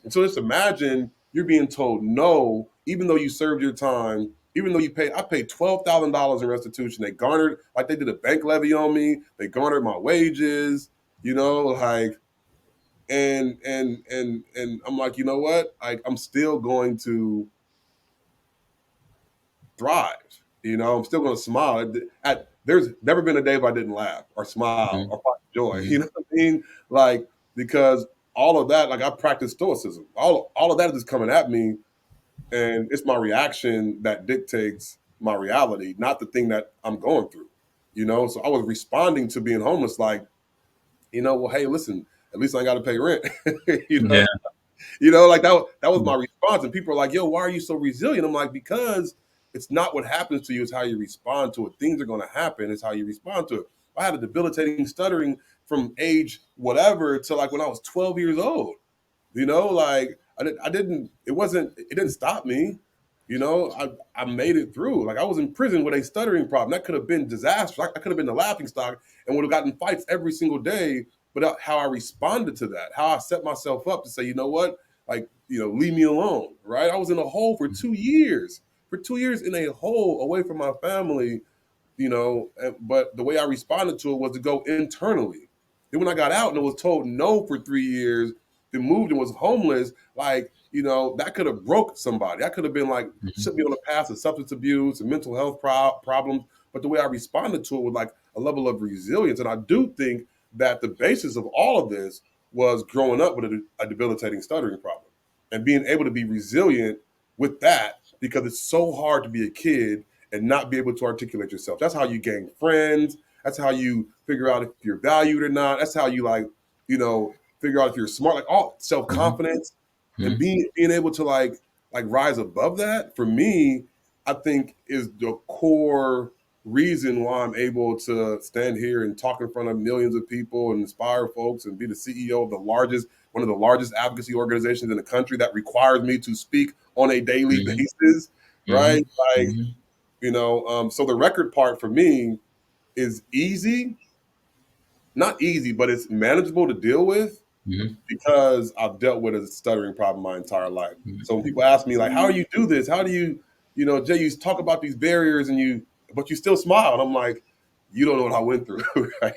And so just imagine you're being told no, even though you served your time, even though I paid $12,000 in restitution. They garnered, like they did a bank levy on me. They garnered my wages, like, and I'm like, you know what? I'm still going to thrive. I'm still going to smile. There's never been a day where I didn't laugh or smile Mhm. or find joy. You Mhm. know what I mean? Like, because all of that, like I practice stoicism. All of that is coming at me, and it's my reaction that dictates my reality, not the thing that I'm going through. So I was responding to being homeless, like, well, hey, listen, at least I got to pay rent. you know, Yeah. like that was my response. And people are like, yo, why are you so resilient? I'm like, because it's not what happens to you, it's how you respond to it. Things are going to happen, it's how you respond to it. I had a debilitating stuttering from age whatever to like when I was 12 years old. Like it didn't stop me. I made it through. Like I was in prison with a stuttering problem. That could have been disastrous. I could have been the laughing stock and would have gotten fights every single day. But how I responded to that, how I set myself up to say, you know what, like, leave me alone, right? I was in a hole for 2 years, in a hole away from my family, but the way I responded to it was to go internally. Then when I got out and was told no for 3 years, then moved and was homeless, like, that could have broke somebody. I could have been like, Mhm. set me on a path of substance abuse and mental health problems. But the way I responded to it was like a level of resilience. And I do think that the basis of all of this was growing up with a debilitating stuttering problem and being able to be resilient with that, because it's so hard to be a kid and not be able to articulate yourself. That's how you gain friends. That's how you figure out if you're valued or not. That's how you figure out if you're smart, like all self Mhm. confidence and Mhm. being able to like rise above that. For me, I think is the core reason why I'm able to stand here and talk in front of millions of people and inspire folks and be the CEO of one of the largest advocacy organizations in the country that requires me to speak on a daily Mhm. basis, right? Mhm. Like, Mhm. so the record part for me is easy, not easy, but it's manageable to deal with Mhm. because I've dealt with a stuttering problem my entire life. Mhm. So when people ask me like, how do you do this? How do you, Jay, you talk about these barriers but you still smile. And I'm like, you don't know what I went through, right?